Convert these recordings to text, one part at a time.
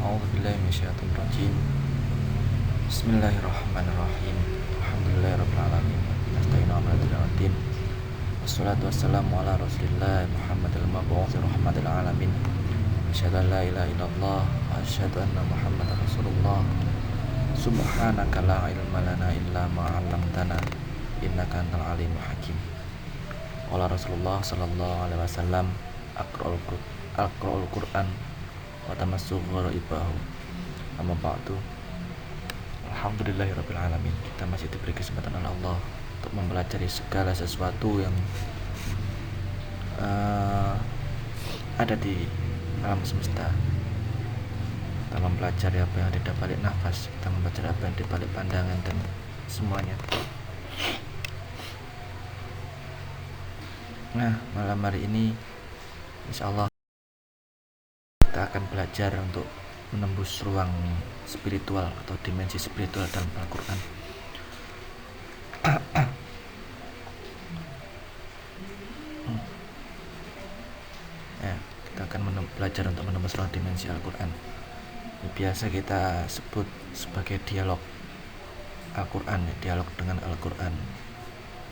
A'udzubillahi minasyaitonir rajim. Bismillahirrahmanirrahim. Alhamdulillahirabbil alamin. Nasta'inu ala din. Wassalatu wassalamu ala Rasulillah Muhammadil mab'uts rahmatil alamin. Asyhadu an la ilaha illallah wa asyhadu anna Muhammadar Rasulullah. Subhanaka la ilma lana illa ma 'allamtana innaka antal alimul hakim. Qala Rasulullah sallallahu alaihi wasallam, Aqra'ul Qur'an wa tamassu ghaibahu. Amma ba'du. Alhamdulillahirabbil alamin. Kita masih diberi kesempatan oleh Allah untuk mempelajari segala sesuatu yang ada di alam semesta. Kita mempelajari apa yang ada di balik nafas, kita mempelajari apa yang di balik pandangan dan semuanya. Nah, malam hari ini insyaallah kita akan belajar untuk menembus ruang spiritual atau dimensi spiritual dalam Al-Quran. Ya, kita akan belajar untuk menembus ruang dimensi Al-Quran. Biasa kita sebut sebagai dialog Al-Quran, dialog dengan Al-Quran.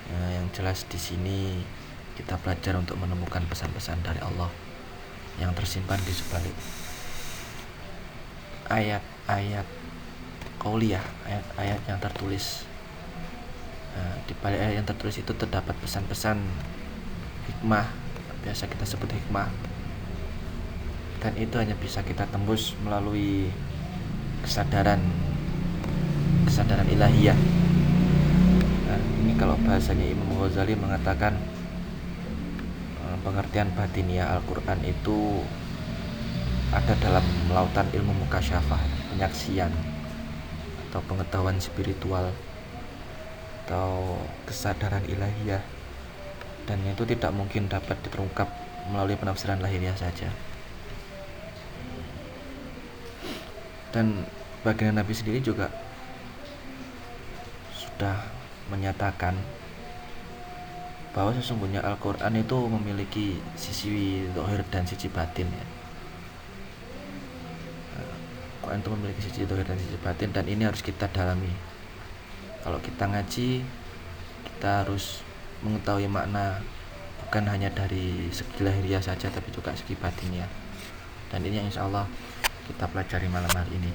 Ya, yang jelas di sini kita belajar untuk menemukan pesan-pesan dari Allah yang tersimpan di sebalik ayat-ayat qauliyah, ayat-ayat yang tertulis. Di balik ayat yang tertulis itu terdapat pesan-pesan hikmah, biasa kita sebut hikmah, dan itu hanya bisa kita tembus melalui kesadaran ilahiyah. Nah, ini kalau bahasanya Imam Ghazali mengatakan pengertian batiniah Al-Quran itu ada dalam lautan ilmu mukasyafah, penyaksian atau pengetahuan spiritual atau kesadaran ilahiyah, dan itu tidak mungkin dapat terungkap melalui penafsiran lahiriah saja. Dan baginda Nabi sendiri juga sudah menyatakan bahwa sesungguhnya Al-Quran itu memiliki sisi zahir dan sisi batin, ya. Al-Quran itu memiliki sisi zahir dan sisi batin, dan ini harus kita dalami. Kalau kita ngaji, kita harus mengetahui makna bukan hanya dari segi lahiriah saja, tapi juga segi batinnya. Dan ini yang insya Allah kita pelajari malam hari ini.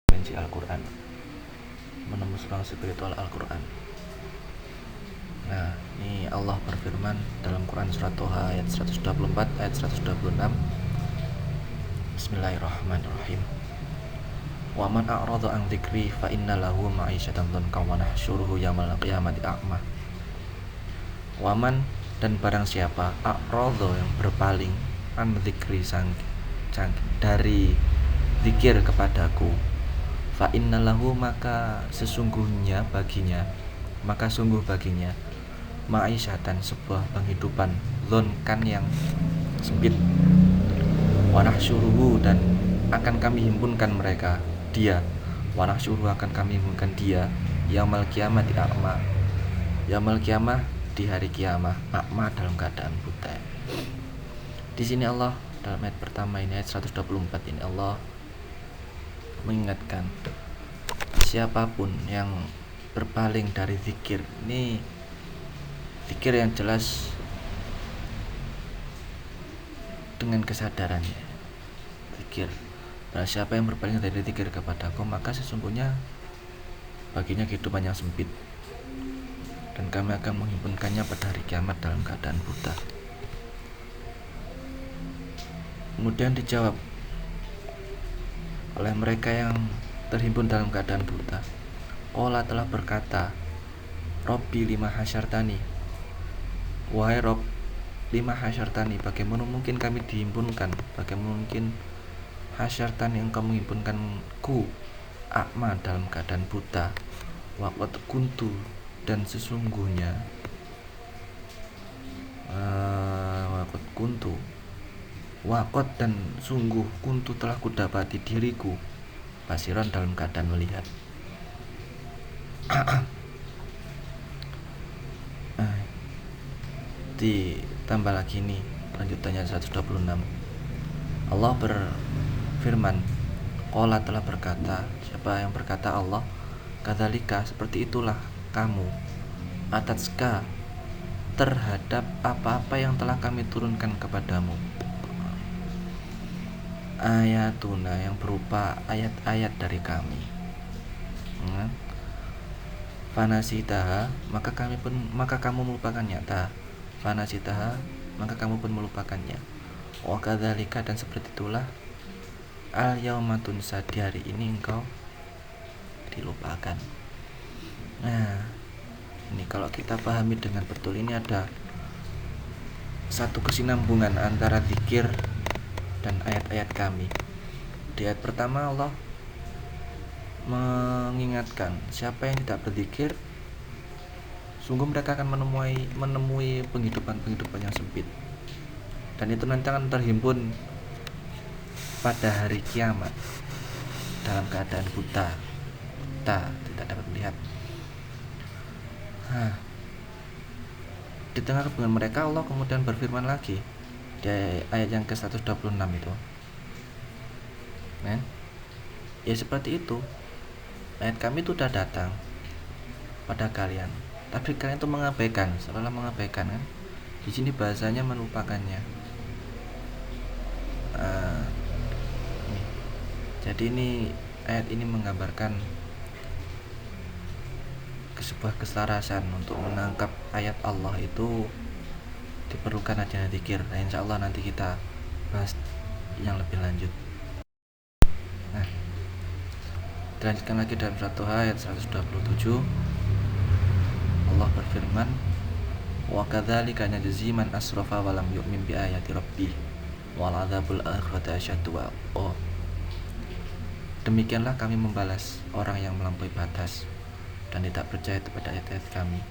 Dimensi Al-Quran, menembus ruang spiritual Al-Quran. Nah, ini Allah berfirman dalam Quran surat Toha ayat 124 ayat 126. Bismillahirrahmanirrahim. Wa man a'rada an dzikri fa inna lahu ma'isyatan dhanka wa nahsyuruhu yaumal qiyamati a'ma. Wa man, dan barang siapa, a'rada yang berpaling, an dzikri dari zikir kepadaku, fa inna lahu, maka sungguh baginya ma'isyatan, sebuah penghidupan, dzonkan yang sempit, wa nahsyuruhu, dan akan kami himpunkan mereka, dia, wa nahsyuruhu, akan kami himpunkan dia, yaumul qiyamati a'ma, yaumul qiyamah, di hari kiamah, a'ma, dalam keadaan buta. Di sini Allah dalam ayat pertama ini, ayat 124 ini, Allah mengingatkan siapapun yang berpaling dari zikir. Ini zikir yang jelas dengan kesadarannya. Zikir, barang siapa yang berpaling dari zikir kepadaku, maka sesungguhnya baginya kehidupan yang sempit, dan kami akan menghimpunkannya pada hari kiamat dalam keadaan buta. Kemudian dijawab oleh mereka yang terhimpun dalam keadaan buta. Allah telah berkata, Robbi lima hasyartani, wahai Rob, lima hasyartani, bagaimana mungkin kami dihimpunkan, bagaimana mungkin hasyartani, engkau menghimpunkanku, a'ma, dalam keadaan buta, waqad kuntu, dan sesungguhnya waqad, dan sungguh, kuntu, telah kudapati diriku, basiran, dalam keadaan melihat. Ditambah lagi nih, lanjutannya 126. Allah berfirman, Qala telah berkata, siapa yang berkata? Allah. Kadzalika, seperti itulah kamu, atatska, terhadap apa-apa yang telah kami turunkan kepadamu, ayatuna, yang berupa ayat-ayat dari kami. Fanasitaha, maka kamu melupakannya. Fanasitaha, maka kamu pun melupakannya. Wa kadzalika, dan seperti itulah al yauma tunsa, di hari ini engkau dilupakan. Nah, ini kalau kita pahami dengan betul, ini ada satu kesinambungan antara zikir dan ayat-ayat kami. Di ayat pertama Allah mengingatkan, siapa yang tidak berzikir, sungguh mereka akan menemui penghidupan yang sempit, dan itu nanti akan terhimpun pada hari kiamat dalam keadaan buta, tidak dapat melihat. Di tengah kebingungan mereka, Allah kemudian berfirman lagi di ayat yang ke-126 itu. Ya seperti itu, ayat kami itu sudah datang pada kalian, tapi kalian itu mengabaikan, seolah mengabaikan kan. Di sini bahasanya melupakannya. Jadi ini ayat ini menggambarkan sebuah keselarasan untuk menangkap ayat Allah itu diperlukan adanya zikir. Nah, insya Allah nanti kita bahas yang lebih lanjut. Nah, dilanjutkan lagi dalam surat Toha ayat 127. Allah berfirman, wa kadzalika najzi man asrafa wa lam yu'min bi ayati rabbih wal adzabul akhirati asyaddu wa demikianlah kami membalas orang yang melampaui batas dan tidak percaya kepada ayat-ayat kami.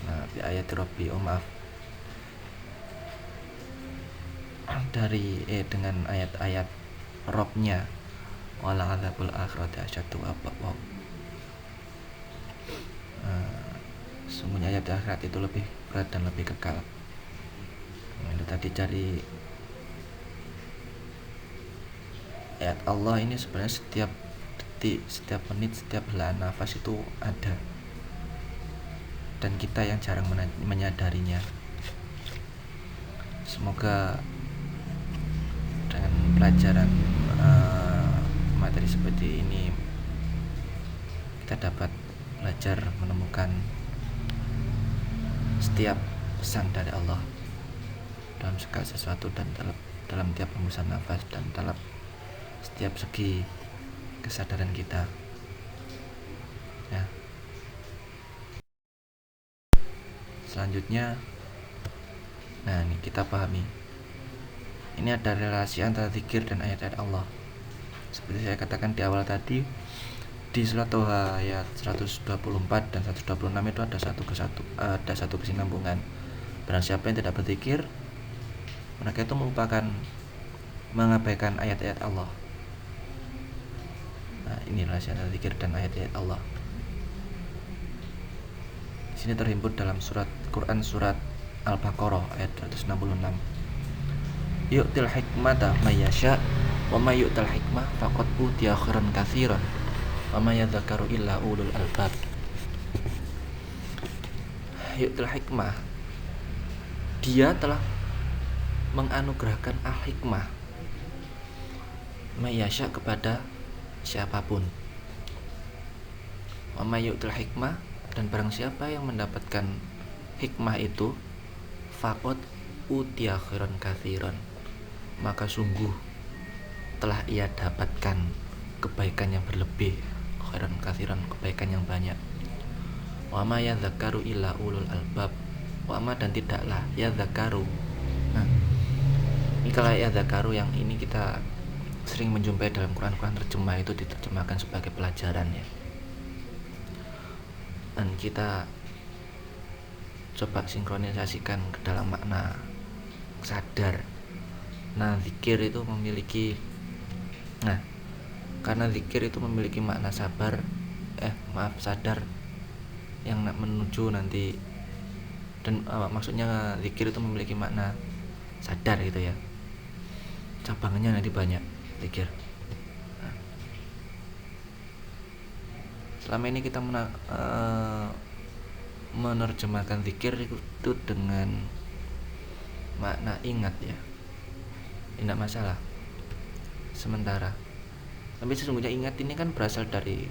Nah, bi ayati rabbi, dari dengan ayat-ayat Robnya, wala adzabul akhirati asyaddu wa sungguhnya ayat akhirat itu lebih berat dan lebih kekal. Itu tadi dari ayat Allah ini sebenarnya setiap detik, setiap menit, setiap helaan nafas itu ada, dan kita yang jarang menyadarinya. Semoga dengan pelajaran materi seperti ini kita dapat belajar menemukan setiap pesan dari Allah dalam segala sesuatu, dan dalam tiap hembusan nafas, dan dalam setiap segi kesadaran kita. Ya. Selanjutnya, nah ini kita pahami, ini ada relasi antara zikir dan ayat-ayat Allah. Seperti saya katakan di awal tadi, di surat Toha ayat 124 dan 126 itu ada satu kesinambungan. Barang siapa yang tidak berzikir, mereka itu mengabaikan ayat-ayat Allah. Nah, ini relasi antara zikir dan ayat-ayat Allah. Di sini terhimpun dalam Quran surat Al-Baqarah ayat 166. Yu'til hikmata may yasha wa may yu'tal hikmah faqad utiya khairan katsiran wa may yadhakkaru illa ulul albab. Yu'til hikmah, dia telah menganugerahkan al-hikmah may yasha kepada siapapun. Wa may yu'til hikmah, dan barang siapa yang mendapatkan hikmah itu, faqad utiya khairan katsiran, maka sungguh telah ia dapatkan kebaikan yang berlebih, khairan katsiran, kebaikan yang banyak. Wa ma yadzakaru illa ulul albab, wa ma, dan tidaklah yadzakaru. Nah, ini kalau yadzakaru yang ini kita sering menjumpai dalam Quran terjemah, itu diterjemahkan sebagai pelajaran ya. Dan kita coba sinkronisasikan ke dalam makna sadar. Nah, zikir itu memiliki karena zikir itu memiliki makna sadar yang menuju nanti, dan maksudnya zikir itu memiliki makna sadar gitu ya. Cabangnya nanti banyak zikir. Nah, selama ini kita menerjemahkan zikir itu dengan makna ingat ya, tidak masalah sementara. Tapi sesungguhnya ingat ini kan berasal dari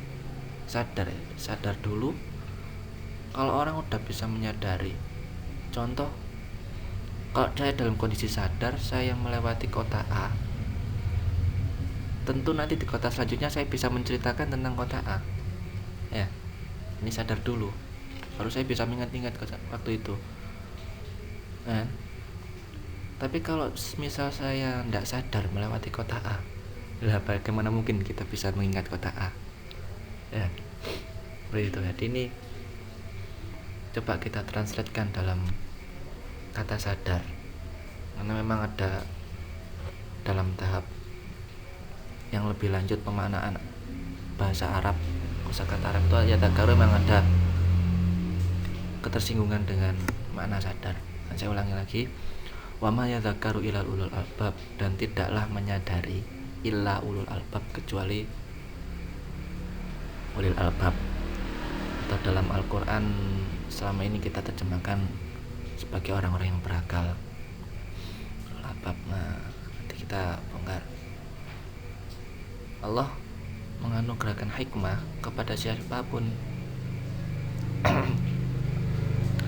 sadar ya. Sadar dulu. Kalau orang udah bisa menyadari, contoh kalau saya dalam kondisi sadar saya melewati kota A, tentu nanti di kota selanjutnya saya bisa menceritakan tentang kota A ya. Ini sadar dulu, baru saya bisa mengingat-ingat waktu itu kan. Tapi kalau misal saya tidak sadar melewati kota A, lah bagaimana mungkin kita bisa mengingat kota A ya. Seperti itu. Jadi ini coba kita translatekan dalam kata sadar, karena memang ada dalam tahap yang lebih lanjut pemaknaan bahasa Arab, kosakata Arab itu ya takaru memang ada ketersinggungan dengan makna sadar. Dan saya ulangi lagi, wa ma yadzakaru ilal ulul albab, dan tidaklah menyadari illa ulul albab kecuali ulil albab. Atau dalam Al-Quran selama ini kita terjemahkan sebagai orang-orang yang berakal, ulul albab. Nah, nanti kita bongkar. Allah menganugerahkan hikmah kepada siapapun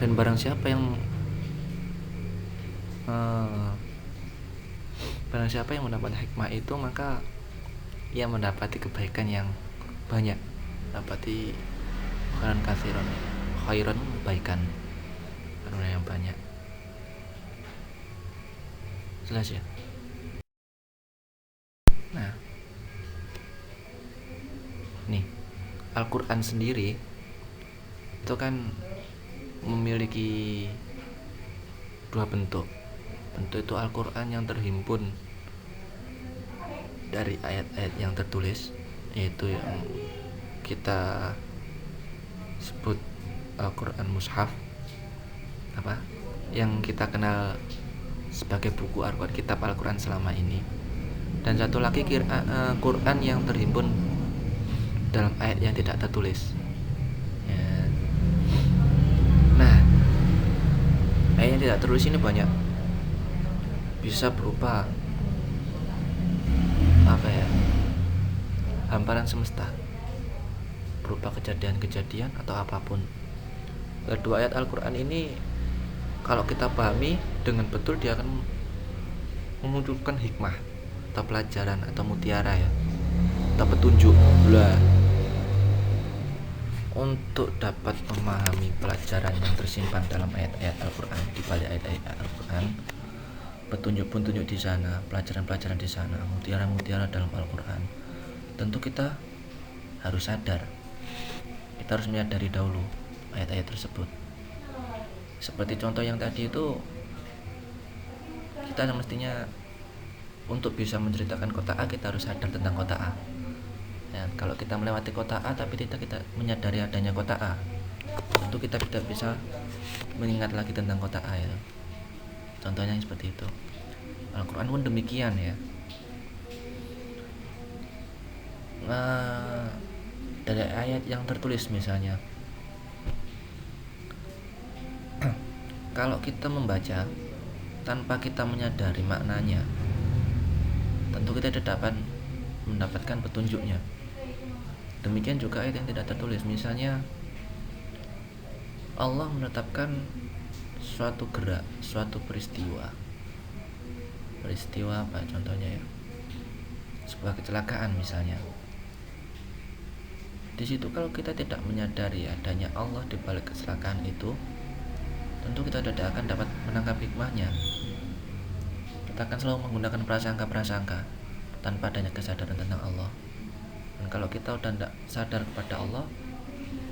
dan barang siapa yang mendapat hikmah itu, maka ia mendapati kebaikan yang banyak, dapati khairan katsiran, khairan kebaikan yang banyak. Jelas ya. Nah, nih Al-Quran sendiri itu kan memiliki dua bentuk. Bentuk itu Al-Quran yang terhimpun dari ayat-ayat yang tertulis, yaitu yang kita sebut Al-Quran Mushaf, yang kita kenal sebagai buku Al-Quran, kitab Al-Quran selama ini. Dan satu lagi Quran yang terhimpun dalam ayat yang tidak tertulis ya. Nah, ayat yang tidak tertulis ini banyak, bisa berupa hamparan semesta, berupa kejadian-kejadian atau apapun. Kedua ayat Al-Quran ini kalau kita pahami dengan betul, dia akan memunculkan hikmah atau pelajaran atau mutiara ya, atau petunjuk lah, untuk dapat memahami pelajaran yang tersimpan dalam ayat-ayat Al-Quran. Di balik ayat-ayat Al-Quran, petunjuk-petunjuk di sana, pelajaran-pelajaran di sana, mutiara-mutiara dalam Al-Quran. Tentu kita harus sadar, kita harus menyadari dahulu ayat-ayat tersebut. Seperti contoh yang tadi itu, kita mestinya untuk bisa menceritakan kota A, kita harus sadar tentang kota A ya. Kalau kita melewati kota A tapi tidak kita menyadari adanya kota A, tentu kita tidak bisa mengingat lagi tentang kota A ya. Contohnya seperti itu. Al-Quran pun demikian ya. Nah, dari ayat yang tertulis misalnya, kalau kita membaca tanpa kita menyadari maknanya, tentu kita tidak dapat mendapatkan petunjuknya. Demikian juga ayat yang tidak tertulis. Misalnya Allah menetapkan suatu gerak, suatu peristiwa apa contohnya ya, sebuah kecelakaan misalnya. Di situ kalau kita tidak menyadari adanya Allah di balik kecelakaan itu, tentu kita tidak akan dapat menangkap hikmahnya. Kita akan selalu menggunakan prasangka-prasangka tanpa adanya kesadaran tentang Allah. Dan kalau kita udah tidak sadar kepada Allah,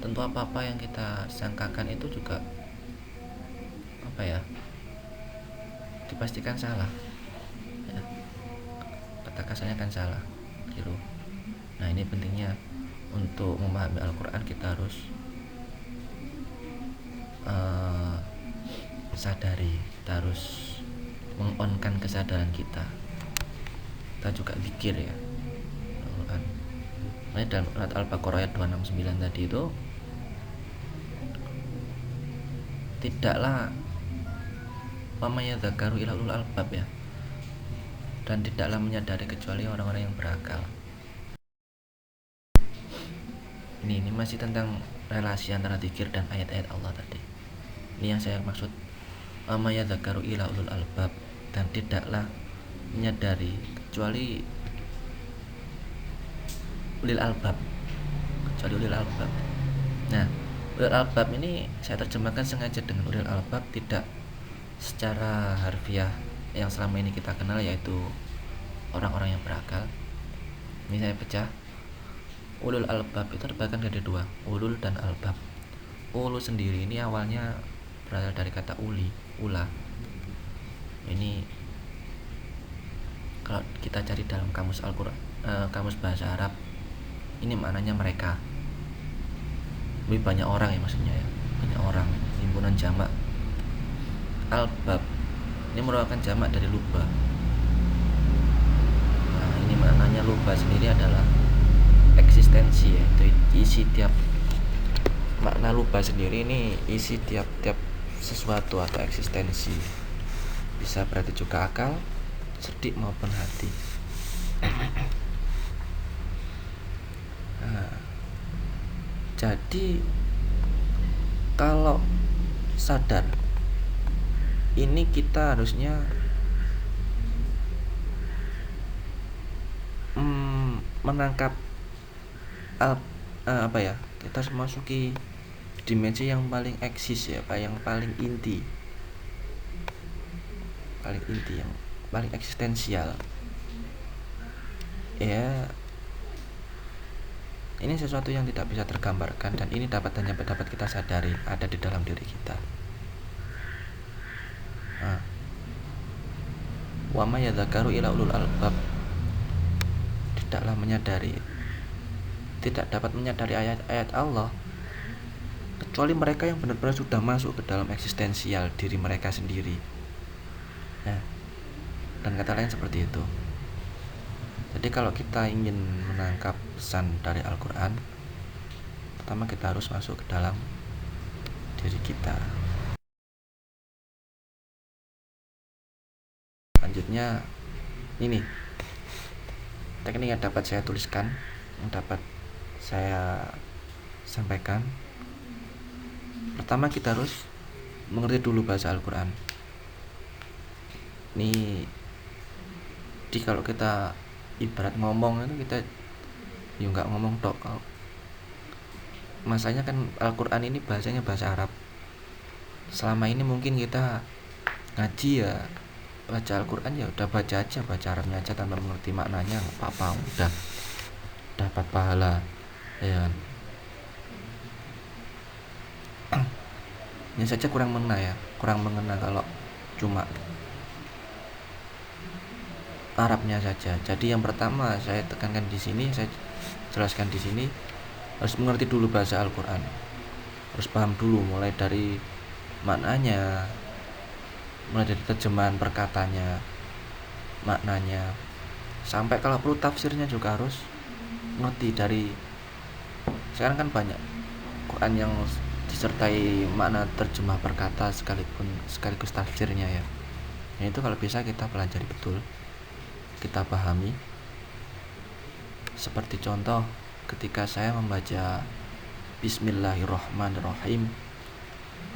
tentu apa-apa yang kita sangkakan itu juga dipastikan salah ya. Kata kasarnya kan salah, keliru. Nah, ini pentingnya untuk memahami Al-Quran, kita harus sadari, kita harus mengonkan kesadaran kita juga zikir ya Al-Quran. Nah, dalam surat Al-Baqarah ayat 269 tadi itu, tidaklah wamayadzakaru ila ulul albab ya, dan tidaklah menyadari kecuali orang-orang yang berakal. Ini masih tentang relasi antara zikir dan ayat-ayat Allah tadi. Ini yang saya maksud, wamayadzakaru ila ulul albab, dan tidaklah menyadari kecuali ulil albab, Nah, ulil albab ini saya terjemahkan sengaja dengan ulil albab, tidak secara harfiah yang selama ini kita kenal, yaitu orang-orang yang berakal. Ini saya pecah. Ulul albab itu terbagi dari dua, ulul dan albab. Ulu sendiri ini awalnya berasal dari kata ula. Ini kalau kita cari dalam kamus Al-Quran, kamus bahasa Arab, ini maknanya mereka. Lebih banyak orang ya maksudnya ya, banyak orang, himpunan jamak. Albab ini merupakan jamak dari lubba. Nah, ini maknanya lubba sendiri adalah eksistensi, yaitu isi tiap, makna lubba sendiri ini isi tiap sesuatu atau eksistensi. Bisa berarti juga akal, cerdik maupun hati. Nah, jadi kalau sadar ini kita harusnya menangkap apa ya, kita harus masuki dimensi yang paling eksis ya, yang paling inti, yang paling eksistensial ya. Ini sesuatu yang tidak bisa tergambarkan, dan ini hanya dapat kita sadari ada di dalam diri kita. Wa ma yadzakaru ila ulul albab, tidaklah menyadari, tidak dapat menyadari ayat-ayat Allah kecuali mereka yang benar-benar sudah masuk ke dalam eksistensial diri mereka sendiri. Nah, dan kata lain seperti itu. Jadi kalau kita ingin menangkap pesan dari Al-Quran, pertama kita harus masuk ke dalam diri kita. Selanjutnya ini teknik yang dapat saya tuliskan, yang dapat saya sampaikan. Pertama kita harus mengerti dulu bahasa Al-Quran. Jadi kalau kita ibarat ngomong itu, kita nggak ngomong tok. Masanya kan Al-Quran ini bahasanya bahasa Arab. Selama ini mungkin kita ngaji ya, baca Al-Quran ya udah baca aja, baca Arabnya aja tanpa mengerti maknanya, nggak apa-apa, udah dapat pahala ya. Ini saja kurang mengena kalau cuma Arabnya saja. Jadi yang pertama saya tekankan di sini, saya jelaskan di sini, harus mengerti dulu bahasa Al-Quran, harus paham dulu mulai dari maknanya, mulai dari terjemahan perkatanya, maknanya, sampai kalau perlu tafsirnya juga harus ngerti. Dari sekarang kan banyak Quran yang disertai makna terjemah perkata sekaligus tafsirnya ya. Nah, itu kalau bisa kita pelajari betul, kita pahami. Seperti contoh ketika saya membaca Bismillahirrahmanirrahim,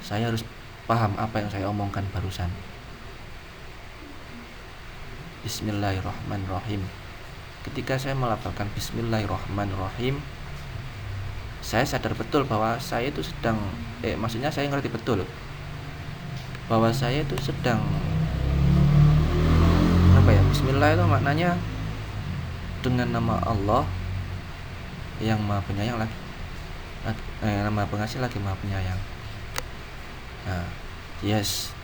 saya harus paham apa yang saya omongkan barusan. Bismillahirrahmanirrahim. Ketika saya melafalkan Bismillahirrahmanirrahim, saya sadar betul bahwa saya itu sedang maksudnya saya ngerti betul bahwa saya itu sedang Bismillah itu maknanya dengan nama Allah yang Maha Penyayang Maha Pengasih lagi Maha Penyayang. Nah,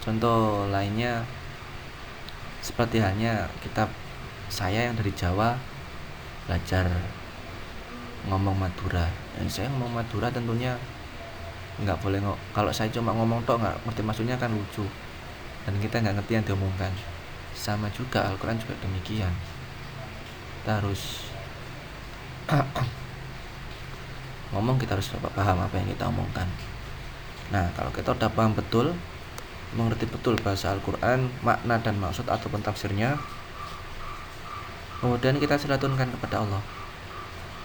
contoh lainnya seperti halnya saya yang dari Jawa belajar ngomong Madura. Saya ngomong Madura tentunya nggak boleh kalau saya cuma ngomong tok nggak ngerti maksudnya kan lucu, dan kita nggak ngerti yang diomongkan. Sama juga Al-Quran juga demikian. Kita harus ngomong, kita harus paham apa yang kita omongkan. Nah, kalau kita udah paham betul, mengerti betul bahasa Al-Quran, makna dan maksud ataupun tafsirnya, kemudian kita silaturahimkan kepada Allah,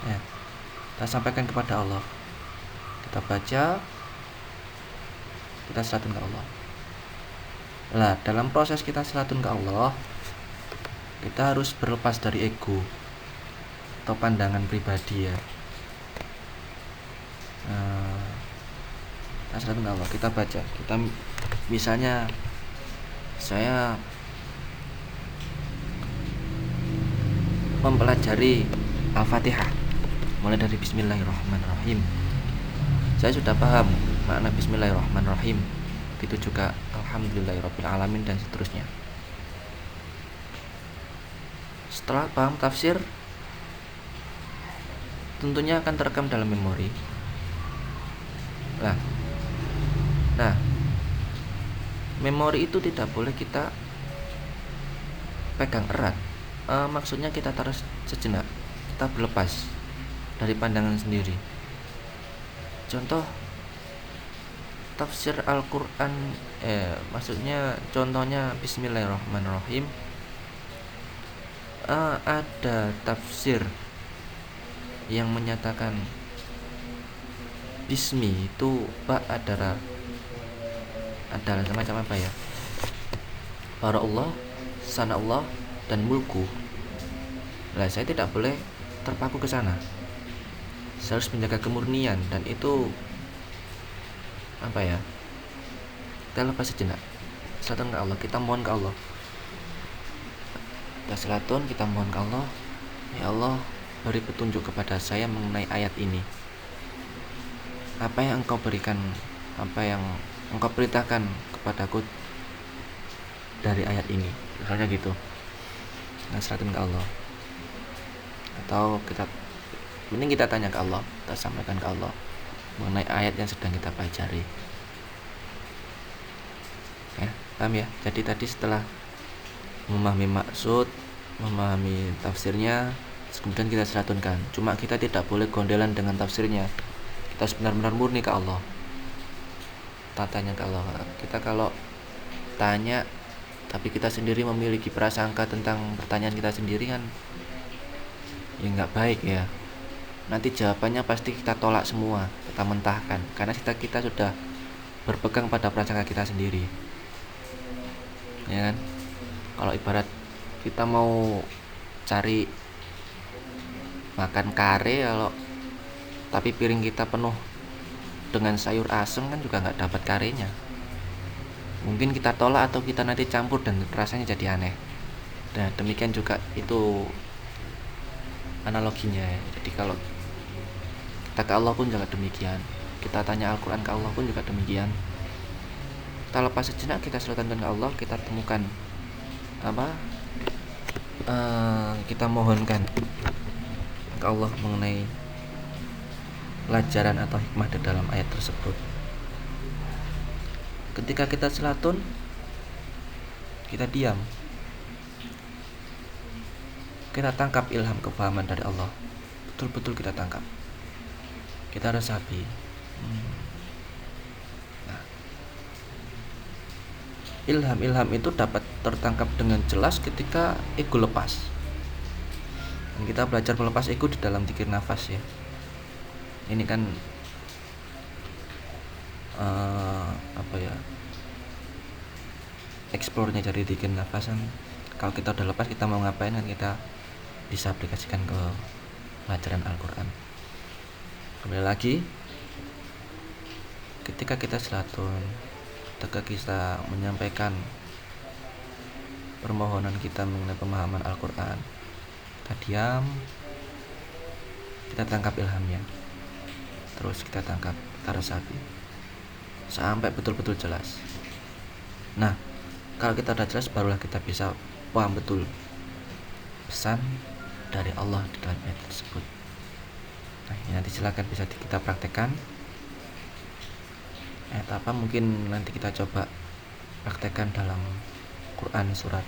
ya, kita sampaikan kepada Allah, kita baca, kita silaturahim ke Allah. Nah, dalam proses kita silaturahim ke Allah, kita harus berlepas dari ego atau pandangan pribadi, ya. Kita silaturahim ke Allah, kita baca, kita misalnya saya mempelajari Al-Fatihah mulai dari Bismillahirrahmanirrahim, saya sudah paham makna Bismillahirrahmanirrahim, itu juga Alhamdulillahirrabbilalamin dan seterusnya. Setelah paham tafsir, tentunya akan terekam dalam memori. Nah, memori itu tidak boleh kita pegang erat. Maksudnya kita taruh sejenak, kita berlepas dari pandangan sendiri. Contoh tafsir Al-Quran, maksudnya contohnya Bismillahirrahmanirrahim. Ada tafsir yang menyatakan Bismi itu adalah semacam apa ya? Para Allah, sana Allah, dan mulku. Nah, saya tidak boleh terpaku ke sana. Saya harus menjaga kemurnian, dan itu apa ya? Kita lepas sejenak, selatan ke Allah, kita mohon ke Allah. Kita selatun, kita mohon ke Allah, ya Allah, beri petunjuk kepada saya mengenai ayat ini. Apa yang Engkau berikan, apa yang Engkau perintahkan kepadaku dari ayat ini, misalnya gitu. Nah, selatun ke Allah. Atau mending kita tanya ke Allah, kita sampaikan ke Allah mengenai ayat yang sedang kita pelajari. Ya, paham ya? Jadi tadi setelah memahami maksud, memahami tafsirnya, kemudian kita selatunkan. Cuma kita tidak boleh gondelan dengan tafsirnya. Kita harus benar-benar murni ke Allah. Kita tanya ke Allah. Kita kalau tanya tapi kita sendiri memiliki prasangka tentang pertanyaan kita sendiri, kan ya nggak baik, ya. Nanti jawabannya pasti kita tolak semua, kita mentahkan, karena kita sudah berpegang pada prasangka kita sendiri, ya kan? Kalau ibarat kita mau cari makan kare, tapi piring kita penuh dengan sayur asem, kan juga nggak dapat karenya. Mungkin kita tolak atau kita nanti campur dan rasanya jadi aneh. Nah, demikian juga itu analoginya, ya. Jadi kalau kita ke Allah pun juga demikian, kita tanya Al-Quran ke Allah pun juga demikian. Kita lepas sejenak, kita selaturkan ke Allah, kita temukan kita mohonkan ke Allah mengenai pelajaran atau hikmah di dalam ayat tersebut. Ketika kita selatun, kita diam, kita tangkap ilham kefahaman dari Allah, betul-betul kita tangkap, kita resapi. Nah, ilham itu dapat tertangkap dengan jelas ketika ego lepas. Dan kita belajar melepas ego di dalam zikir nafas, ya. Ini kan eksplornya dari zikir nafas kan. Kalau kita udah lepas, kita mau ngapain, kan kita bisa aplikasikan ke pelajaran Al-Quran. Kembali lagi, ketika kita selatun, ketika kita menyampaikan permohonan kita mengenai pemahaman Al-Quran, kita diam, kita tangkap ilhamnya, terus kita tangkap, kita resapi sampai betul-betul jelas. Nah, kalau kita udah jelas, barulah kita bisa paham betul pesan dari Allah di dalam ayat tersebut. Nah, ini nanti silakan bisa kita praktekkan. Ayat apa mungkin nanti kita coba praktekkan dalam Quran surat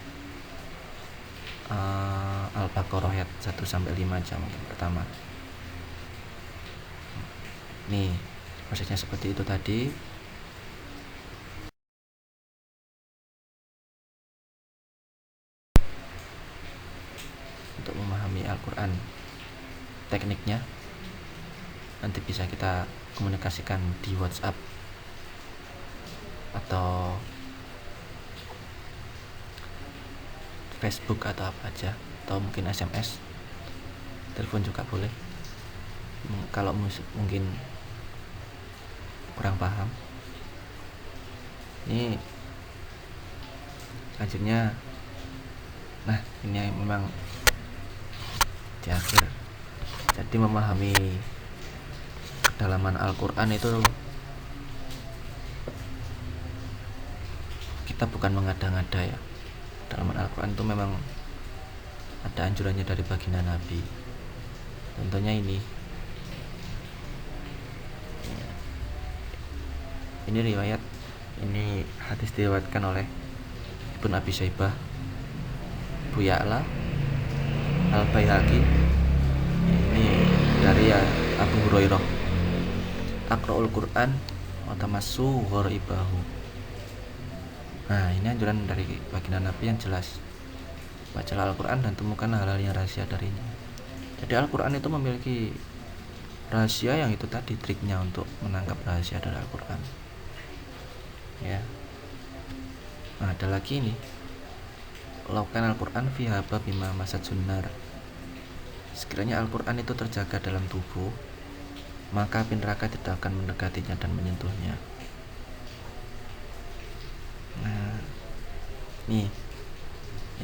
Al-Baqarah ayat 1-5 aja mungkin pertama. Nih prosesnya seperti itu tadi. Untuk memahami Al-Quran, tekniknya nanti bisa kita komunikasikan di WhatsApp atau Facebook atau apa aja, atau mungkin SMS, telepon juga boleh. Kalau mungkin kurang paham, ini selanjutnya. Nah, ini memang di akhir. Jadi memahami kedalaman Al-Quran itu kita bukan mengada-ngada ya. Kedalaman Al-Quran itu memang ada anjurannya dari baginda Nabi. Contohnya ini riwayat, ini hadis diriwayatkan oleh Ibnu Abi Syaibah, Bu Ya'la, Al-Baihaqi. Ini dari Abu Hurairah, Aqra'ul Quran wa tamassu gharibahu. Nah, ini anjuran dari baginda Nabi yang jelas. Bacalah Al-Quran dan temukan hal-hal yang rahasia darinya. Jadi Al-Quran itu memiliki rahasia yang itu tadi, triknya untuk menangkap rahasia dari Al-Quran ya. Nah, ada lagi nih, lakukan Al-Quran fi haba bima masad sunnar. Sekiranya Al-Quran itu terjaga dalam tubuh, maka api neraka tidak akan mendekatinya dan menyentuhnya. Nah, nih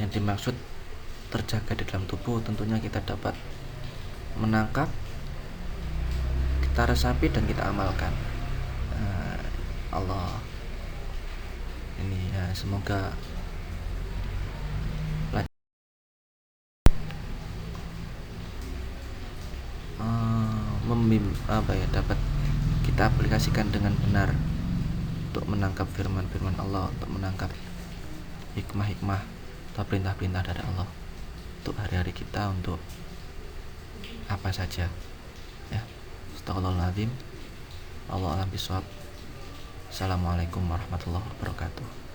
yang dimaksud terjaga di dalam tubuh, tentunya kita dapat menangkap, kita resapi dan kita amalkan. Allah ini ya, semoga dapat kita aplikasikan dengan benar untuk menangkap firman-firman Allah, untuk menangkap hikmah-hikmah atau perintah-perintah dari Allah untuk hari-hari kita, untuk apa saja ya. Astagfirullahaladzim. Allah a'lam bishawab. Assalamualaikum warahmatullahi wabarakatuh.